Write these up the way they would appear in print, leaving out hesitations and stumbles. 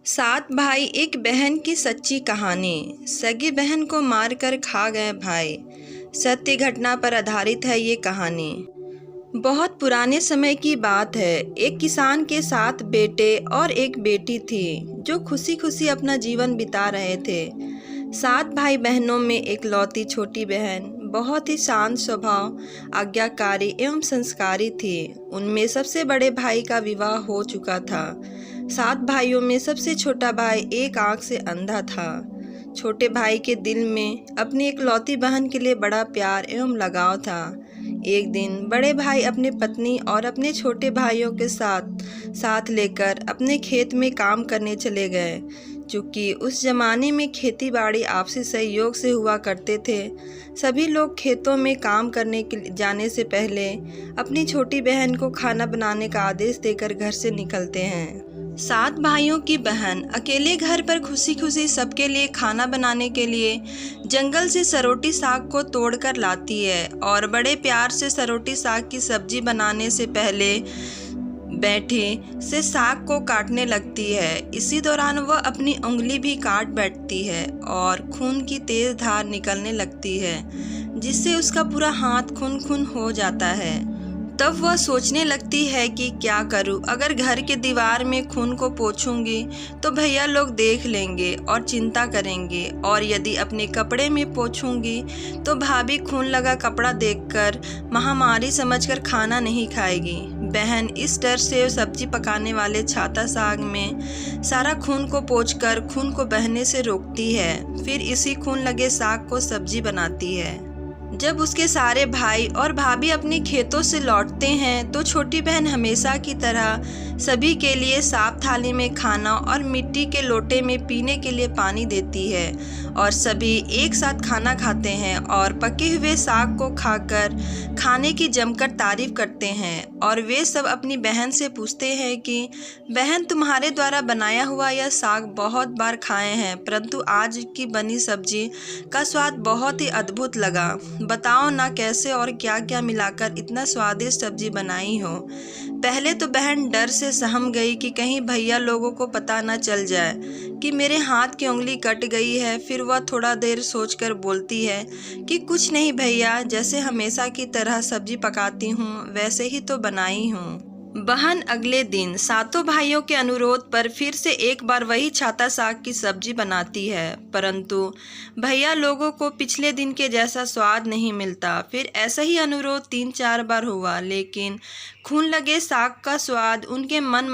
सात भाई एक बहन की सच्ची कहानी। सगी बहन को मारकर खा गए भाई। सत्य घटना पर आधारित है ये कहानी। बहुत पुराने समय की बात है। एक किसान के 7 बेटे और एक बेटी थी जो खुशी खुशी अपना जीवन बिता रहे थे। 7 भाई बहनों में एक लौती छोटी बहन बहुत ही शांत स्वभाव, आज्ञाकारी एवं संस्कारी थी। उनमें सबसे बड़े भाई का विवाह हो चुका था। 7 भाइयों में सबसे छोटा भाई एक आंख से अंधा था। छोटे भाई के दिल में अपनी एक लौती बहन के लिए बड़ा प्यार एवं लगाव था। एक दिन बड़े भाई अपने पत्नी और अपने छोटे भाइयों के साथ लेकर अपने खेत में काम करने चले गए। चूँकि उस जमाने में खेती बाड़ी आपसी सहयोग से हुआ करते थे, सभी लोग खेतों में काम करने के जाने से पहले अपनी छोटी बहन को खाना बनाने का आदेश देकर घर से निकलते हैं। 7 भाइयों की बहन अकेले घर पर खुशी खुशी सबके लिए खाना बनाने के लिए जंगल से सरोटी साग को तोड़कर लाती है और बड़े प्यार से सरोटी साग की सब्जी बनाने से पहले बैठे से साग को काटने लगती है। इसी दौरान वह अपनी उंगली भी काट बैठती है और खून की तेज धार निकलने लगती है, जिससे उसका पूरा हाथ खून हो जाता है। तब वह सोचने लगती है कि क्या करूं, अगर घर के दीवार में खून को पोंछूंगी तो भैया लोग देख लेंगे और चिंता करेंगे, और यदि अपने कपड़े में पोंछूंगी तो भाभी खून लगा कपड़ा देखकर महामारी समझकर खाना नहीं खाएगी। बहन इस डर से सब्जी पकाने वाले छाता साग में सारा खून को पोंछकर खून को बहने से रोकती है। फिर इसी खून लगे साग को सब्जी बनाती है। जब उसके सारे भाई और भाभी अपने खेतों से लौटते हैं तो छोटी बहन हमेशा की तरह सभी के लिए साफ थाली में खाना और मिट्टी के लोटे में पीने के लिए पानी देती है, और सभी एक साथ खाना खाते हैं और पके हुए साग को खाकर खाने की जमकर तारीफ करते हैं। और वे सब अपनी बहन से पूछते हैं कि बहन, तुम्हारे द्वारा बनाया हुआ यह साग बहुत बार खाए हैं, परंतु आज की बनी सब्जी का स्वाद बहुत ही अद्भुत लगा। बताओ ना कैसे और क्या क्या मिलाकर इतना स्वादिष्ट सब्जी बनाई हो। पहले तो बहन डर से सहम गई कि कहीं भैया लोगों को पता न चल जाए कि मेरे हाथ की उंगली कट गई है। फिर वह थोड़ा देर सोचकर बोलती है कि कुछ नहीं भैया, जैसे हमेशा की तरह सब्जी पकाती हूँ वैसे ही तो बनाई हूँ। बहन अगले दिन 7 भाइयों के अनुरोध पर फिर से एक बार वही छाता साग की सब्जी बनाती है, परंतु भैया लोगों को पिछले दिन के जैसा स्वाद नहीं मिलता। फिर ऐसा ही अनुरोध 3-4 बार हुआ, लेकिन खून लगे साग का स्वाद उनके मन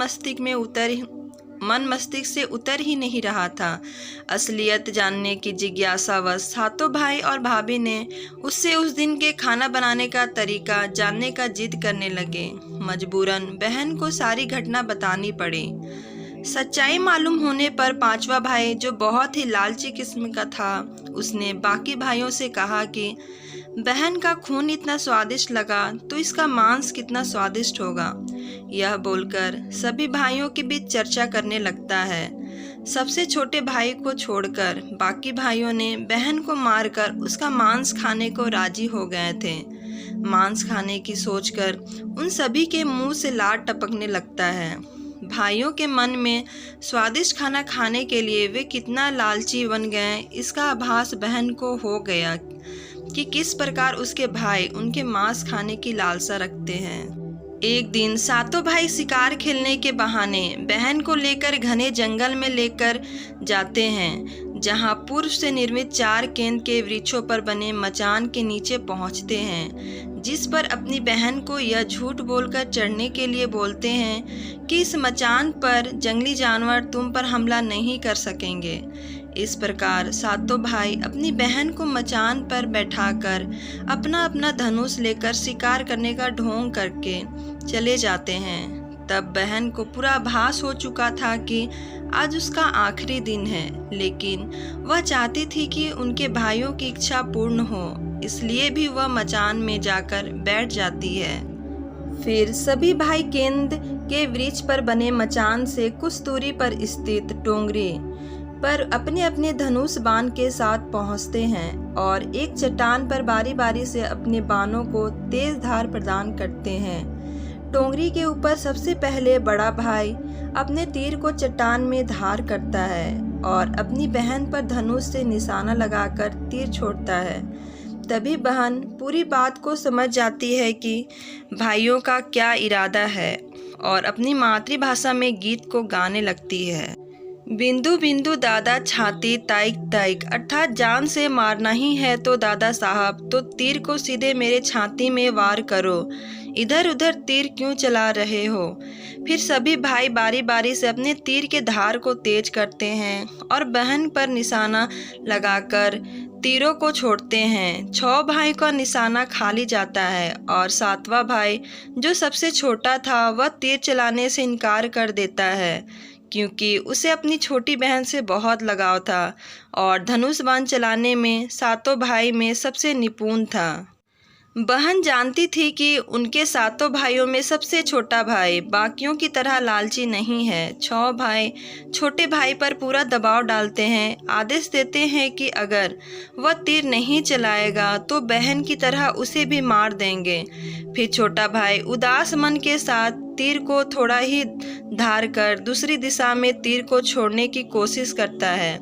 मस्तिष्क से उतर ही नहीं रहा था। असलियत जानने की जिज्ञासावश 7 भाई और भाभी ने उससे उस दिन के खाना बनाने का तरीका जानने का जिद करने लगे। मजबूरन बहन को सारी घटना बतानी पड़ी। सच्चाई मालूम होने पर 5वां भाई, जो बहुत ही लालची किस्म का था, उसने बाकी भाइयों से कहा कि बहन का खून इतना स्वादिष्ट लगा तो इसका मांस कितना स्वादिष्ट होगा। यह बोलकर सभी भाइयों के बीच चर्चा करने लगता है। सबसे छोटे भाई को छोड़कर बाकी भाइयों ने बहन को मारकर उसका मांस खाने को राजी हो गए थे। मांस खाने की सोचकर उन सभी के मुंह से लार टपकने लगता है। भाइयों के मन में स्वादिष्ट खाना खाने के लिए वे कितना लालची बन गए, इसका आभास बहन को हो गया कि किस प्रकार उसके भाई उनके मांस खाने की लालसा रखते हैं। एक दिन 7 भाई शिकार खेलने के बहाने बहन को लेकर घने जंगल में लेकर जाते हैं, जहां पूर्व से निर्मित 4 केंद के वृक्षों पर बने मचान के नीचे पहुंचते हैं, जिस पर अपनी बहन को यह झूठ बोलकर चढ़ने के लिए बोलते हैं कि इस मचान पर जंगली जानवर तुम पर हमला नहीं कर सकेंगे। इस प्रकार 7 भाई अपनी बहन को मचान पर बैठाकर अपना अपना धनुष लेकर शिकार करने का ढोंग करके चले जाते हैं। तब बहन को पूरा आभास हो चुका था कि आज उसका आखिरी दिन है, लेकिन वह चाहती थी कि उनके भाइयों की इच्छा पूर्ण हो, इसलिए भी वह मचान में जाकर बैठ जाती है। फिर सभी भाई केंद्र के वृक्ष पर बने मचान से कुछ दूरी पर स्थित टोंगरी पर अपने अपने धनुष बाण के साथ पहुंचते हैं और एक चट्टान पर बारी बारी से अपने बाणों को तेज धार प्रदान करते हैं। टोंगरी के ऊपर सबसे पहले बड़ा भाई अपने तीर को चट्टान में धार करता है और अपनी बहन पर धनुष से निशाना लगाकर तीर छोड़ता है। तभी बहन पूरी बात को समझ जाती है कि भाइयों का क्या इरादा है और अपनी मातृभाषा में गीत को गाने लगती है। बिंदु बिंदु दादा छाती ताइक ताइक, अर्थात जान से मारना ही है तो दादा साहब तो तीर को सीधे मेरे छाती में वार करो, इधर उधर तीर क्यों चला रहे हो। फिर सभी भाई बारी बारी से अपने तीर के धार को तेज करते हैं और बहन पर निशाना लगाकर तीरों को छोड़ते हैं। 6 भाई का निशाना खाली जाता है और 7वां भाई जो सबसे छोटा था वह तीर चलाने से इनकार कर देता है, क्योंकि उसे अपनी छोटी बहन से बहुत लगाव था और धनुष बाण चलाने में 7 भाई में सबसे निपुण था। बहन जानती थी कि उनके 7 भाइयों में सबसे छोटा भाई बाकियों की तरह लालची नहीं है। 6 भाई छोटे भाई पर पूरा दबाव डालते हैं, आदेश देते हैं कि अगर वह तीर नहीं चलाएगा तो बहन की तरह उसे भी मार देंगे। फिर छोटा भाई उदास मन के साथ तीर को थोड़ा ही धार कर दूसरी दिशा में तीर को छोड़ने की कोशिश करता है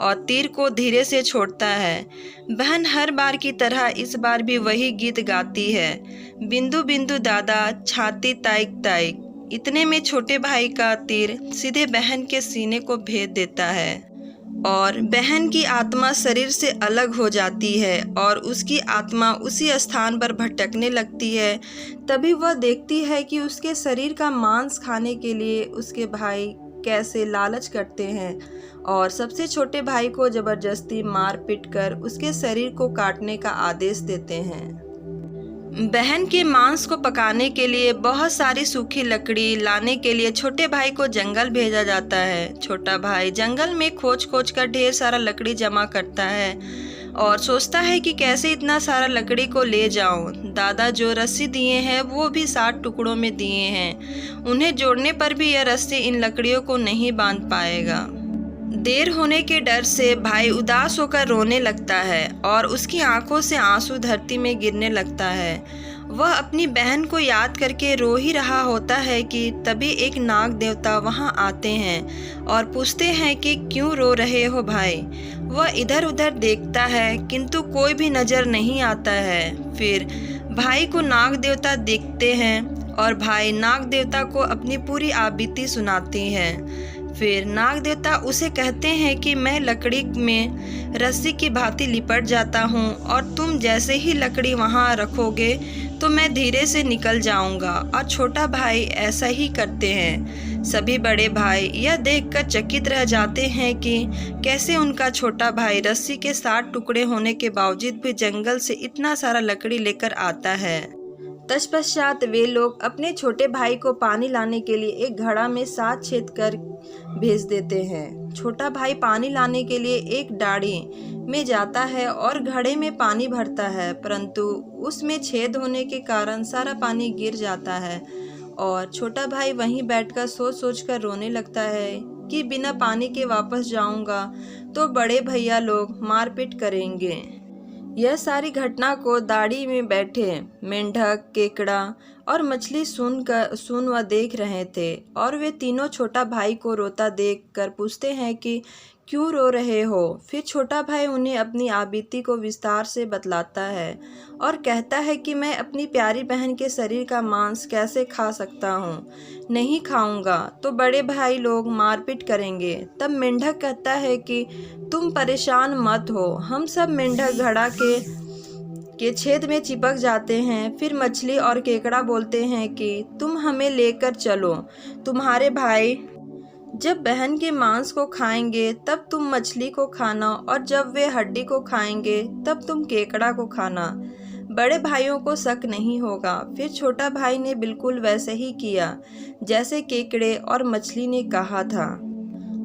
और तीर को धीरे से छोड़ता है। बहन हर बार की तरह इस बार भी वही गीत गाती है, बिंदु बिंदु दादा छाती ताइक ताइक। इतने में छोटे भाई का तीर सीधे बहन के सीने को भेद देता है और बहन की आत्मा शरीर से अलग हो जाती है और उसकी आत्मा उसी स्थान पर भटकने लगती है। तभी वह देखती है कि उसके शरीर का मांस खाने के लिए उसके भाई कैसे लालच करते हैं और सबसे छोटे भाई को जबरदस्ती मार पीट कर उसके शरीर को काटने का आदेश देते हैं। बहन के मांस को पकाने के लिए बहुत सारी सूखी लकड़ी लाने के लिए छोटे भाई को जंगल भेजा जाता है। छोटा भाई जंगल में खोज खोज कर ढेर सारा लकड़ी जमा करता है और सोचता है कि कैसे इतना सारा लकड़ी को ले जाऊं। दादा जो रस्सी दिए हैं वो भी 60 टुकड़ों में दिए हैं, उन्हें जोड़ने पर भी यह रस्सी इन लकड़ियों को नहीं बांध पाएगा। देर होने के डर से भाई उदास होकर रोने लगता है और उसकी आंखों से आंसू धरती में गिरने लगता है। वह अपनी बहन को याद करके रो ही रहा होता है कि तभी एक नाग देवता वहां आते हैं और पूछते हैं कि क्यों रो रहे हो भाई। वह इधर उधर देखता है किंतु कोई भी नज़र नहीं आता है। फिर भाई को नाग देवता देखते हैं और भाई नाग देवता को अपनी पूरी आपबीती सुनाती है। फिर नाग देवता उसे कहते हैं कि मैं लकड़ी में रस्सी की भांति लिपट जाता हूँ और तुम जैसे ही लकड़ी वहाँ रखोगे तो मैं धीरे से निकल जाऊँगा। और छोटा भाई ऐसा ही करते हैं। सभी बड़े भाई यह देखकर चकित रह जाते हैं कि कैसे उनका छोटा भाई रस्सी के 60 टुकड़े होने के बावजूद भी जंगल से इतना सारा लकड़ी लेकर आता है। तत्पश्चात वे लोग अपने छोटे भाई को पानी लाने के लिए एक घड़ा में 7 छेद कर भेज देते हैं। छोटा भाई पानी लाने के लिए एक डाड़ी में जाता है और घड़े में पानी भरता है, परंतु उसमें छेद होने के कारण सारा पानी गिर जाता है और छोटा भाई वहीं बैठकर सोच सोच कर रोने लगता है कि बिना पानी के वापस जाऊंगा तो बड़े भैया लोग मारपीट करेंगे। यह सारी घटना को दाढ़ी में बैठे मेंढक, केकड़ा और मछली सुन व देख रहे थे और वे तीनों छोटा भाई को रोता देख कर पूछते हैं कि क्यों रो रहे हो। फिर छोटा भाई उन्हें अपनी आपबीती को विस्तार से बतलाता है और कहता है कि मैं अपनी प्यारी बहन के शरीर का मांस कैसे खा सकता हूँ, नहीं खाऊंगा तो बड़े भाई लोग मारपीट करेंगे। तब मेंढक कहता है कि तुम परेशान मत हो, हम सब मेंढक घड़ा के छेद में चिपक जाते हैं। फिर मछली और केकड़ा बोलते हैं कि तुम हमें लेकर चलो, तुम्हारे भाई जब बहन के मांस को खाएंगे तब तुम मछली को खाना और जब वे हड्डी को खाएंगे तब तुम केकड़ा को खाना। बड़े भाइयों को शक नहीं होगा। फिर छोटा भाई ने बिल्कुल वैसे ही किया जैसे केकड़े और मछली ने कहा था।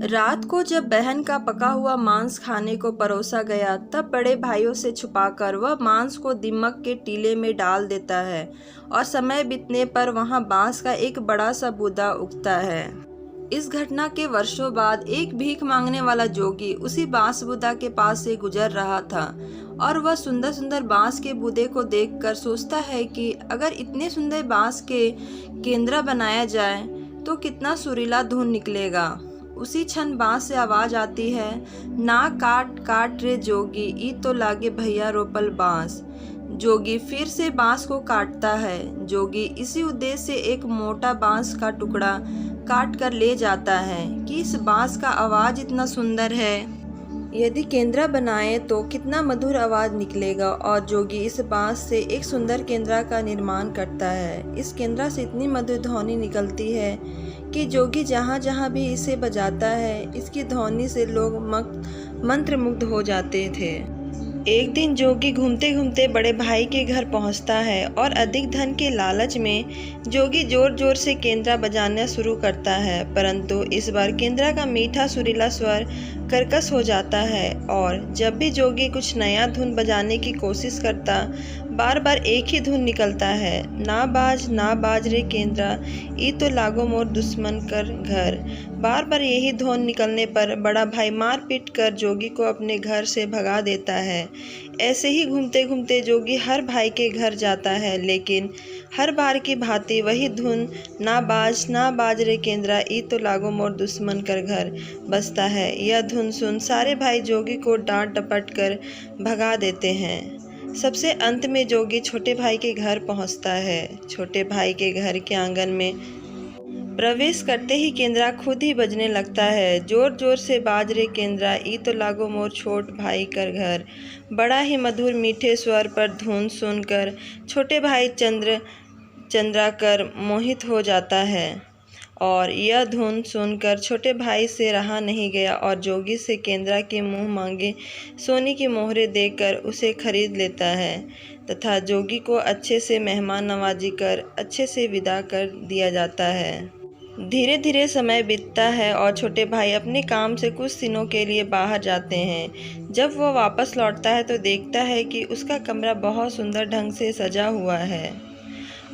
रात को जब बहन का पका हुआ मांस खाने को परोसा गया तब बड़े भाइयों से छुपाकर वह मांस को दीमक के टीले में डाल देता है और समय बीतने पर वहां बांस का एक बड़ा सा बूदा उगता है। इस घटना के वर्षों बाद एक भीख मांगने वाला जोगी उसी बांस बूदा के पास से गुजर रहा था और वह सुंदर सुंदर बांस के बूदे को देखकर सोचता है कि अगर इतने सुंदर बांस के केंद्र बनाया जाए तो कितना सुरीला धुन निकलेगा। उसी क्षण बांस से आवाज आती है, ना काट काट रे जोगी, ई तो लागे भैया रोपल बांस। जोगी फिर से बांस को काटता है। जोगी इसी उद्देश्य से एक मोटा बांस का टुकड़ा काट कर ले जाता है कि इस बांस का आवाज इतना सुंदर है, यदि केंद्रा बनाए तो कितना मधुर आवाज निकलेगा। और जोगी इस बांस से एक सुंदर केंद्रा का निर्माण करता है। इस केंद्रा से इतनी मधुर ध्वनि निकलती है कि जोगी जहाँ जहाँ भी इसे बजाता है, इसकी ध्वनि से लोग मंत्रमुग्ध हो जाते थे। एक दिन जोगी घूमते घूमते बड़े भाई के घर पहुंचता है और अधिक धन के लालच में जोगी जोर जोर से केंद्रा बजाना शुरू करता है, परंतु इस बार केंद्रा का मीठा सुरीला स्वर कर्कश हो जाता है और जब भी जोगी कुछ नया धुन बजाने की कोशिश करता, बार बार एक ही धुन निकलता है, ना बाज रे केंद्रा, ई तो लागो मोर दुश्मन कर घर। बार बार यही धुन निकलने पर बड़ा भाई मार पीट कर जोगी को अपने घर से भगा देता है। ऐसे ही घूमते घूमते जोगी हर भाई के घर जाता है, लेकिन हर बार की भांति वही धुन ना बाज रे केंद्रा, ई तो लागो मोर दुश्मन कर घर बजता है। यह धुन सुन सारे भाई जोगी को डांट डपट कर भगा देते हैं। सबसे अंत में जोगी छोटे भाई के घर पहुंचता है। छोटे भाई के घर के आंगन में प्रवेश करते ही केंद्रा खुद ही बजने लगता है, जोर जोर से बाज रे केंद्रा, ई तो लागो मोर छोट भाई कर घर। बड़ा ही मधुर मीठे स्वर पर धुन सुनकर छोटे भाई चंद्राकर मोहित हो जाता है और यह धुन सुनकर छोटे भाई से रहा नहीं गया और जोगी से केंद्रा के मुंह मांगे सोने की मोहरें देकर उसे खरीद लेता है तथा जोगी को अच्छे से मेहमान नवाजी कर अच्छे से विदा कर दिया जाता है। धीरे धीरे समय बीतता है और छोटे भाई अपने काम से कुछ दिनों के लिए बाहर जाते हैं। जब वह वापस लौटता है तो देखता है कि उसका कमरा बहुत सुंदर ढंग से सजा हुआ है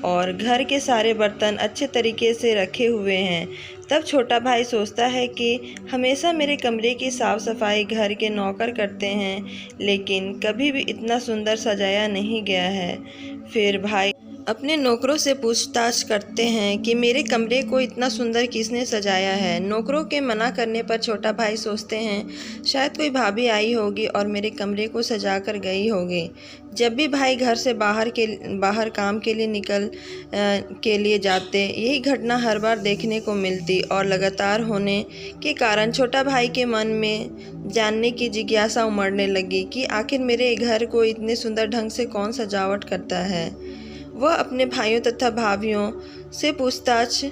और घर के सारे बर्तन अच्छे तरीके से रखे हुए हैं। तब छोटा भाई सोचता है कि हमेशा मेरे कमरे की साफ़ सफाई घर के नौकर करते हैं, लेकिन कभी भी इतना सुंदर सजाया नहीं गया है। फिर भाई अपने नौकरों से पूछताछ करते हैं कि मेरे कमरे को इतना सुंदर किसने सजाया है। नौकरों के मना करने पर छोटा भाई सोचते हैं शायद कोई भाभी आई होगी और मेरे कमरे को सजा कर गई होगी। जब भी भाई घर से बाहर काम के लिए जाते, यही घटना हर बार देखने को मिलती और लगातार होने के कारण छोटा भाई के मन में जानने की जिज्ञासा उमड़ने लगी कि आखिर मेरे घर को इतने सुंदर ढंग से कौन सजावट करता है। वह अपने भाइयों तथा भाभियों से पूछताछ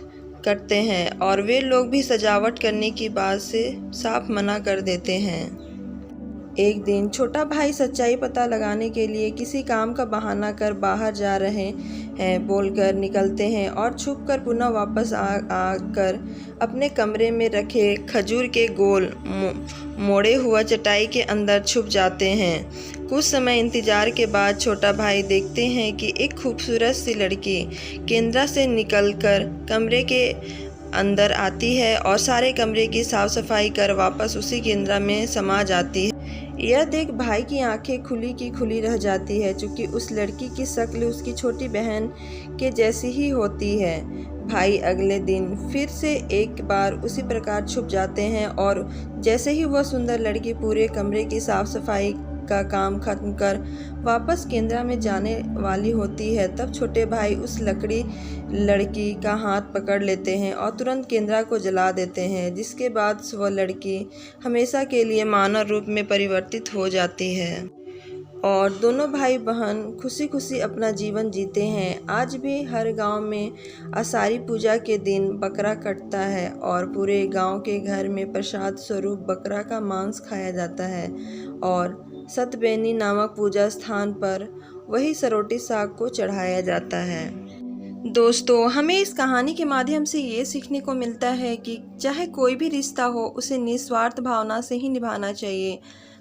करते हैं और वे लोग भी सजावट करने की बात से साफ मना कर देते हैं। एक दिन छोटा भाई सच्चाई पता लगाने के लिए किसी काम का बहाना कर बाहर जा रहे हैं बोलकर निकलते हैं और छुपकर पुनः वापस आकर अपने कमरे में रखे खजूर के गोल मोड़े हुआ चटाई के अंदर छुप जाते हैं। कुछ समय इंतजार के बाद छोटा भाई देखते हैं कि एक खूबसूरत सी लड़की केंद्रा से निकलकर कमरे के अंदर आती है और सारे कमरे की साफ सफाई कर वापस उसी केंद्रा में समा जाती है। यह देख भाई की आंखें खुली की खुली रह जाती है, चूँकि उस लड़की की शक्ल उसकी छोटी बहन के जैसी ही होती है। भाई अगले दिन फिर से एक बार उसी प्रकार छुप जाते हैं और जैसे ही वह सुंदर लड़की पूरे कमरे की साफ सफाई का काम खत्म कर वापस केंद्रा में जाने वाली होती है, तब छोटे भाई उस लड़की का हाथ पकड़ लेते हैं और तुरंत केंद्रा को जला देते हैं, जिसके बाद वह लड़की हमेशा के लिए मानव रूप में परिवर्तित हो जाती है और दोनों भाई बहन खुशी खुशी अपना जीवन जीते हैं। आज भी हर गांव में आषाढ़ी पूजा के दिन बकरा कटता है और पूरे गांव के घर में प्रसाद स्वरूप बकरा का मांस खाया जाता है और सतबेनी नामक पूजा स्थान पर वही सरोटी साग को चढ़ाया जाता है। दोस्तों, हमें इस कहानी के माध्यम से ये सीखने को मिलता है कि चाहे कोई भी रिश्ता हो, उसे निस्वार्थ भावना से ही निभाना चाहिए।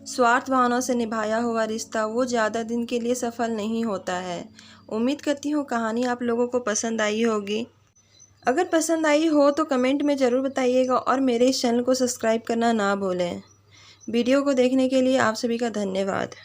स्वार्थ भावना से निभाया हुआ रिश्ता वो ज़्यादा दिन के लिए सफल नहीं होता है। उम्मीद करती हूँ कहानी आप लोगों को पसंद आई होगी। अगर पसंद आई हो तो कमेंट में ज़रूर बताइएगा और मेरे इस चैनल को सब्सक्राइब करना ना भूलें। वीडियो को देखने के लिए आप सभी का धन्यवाद।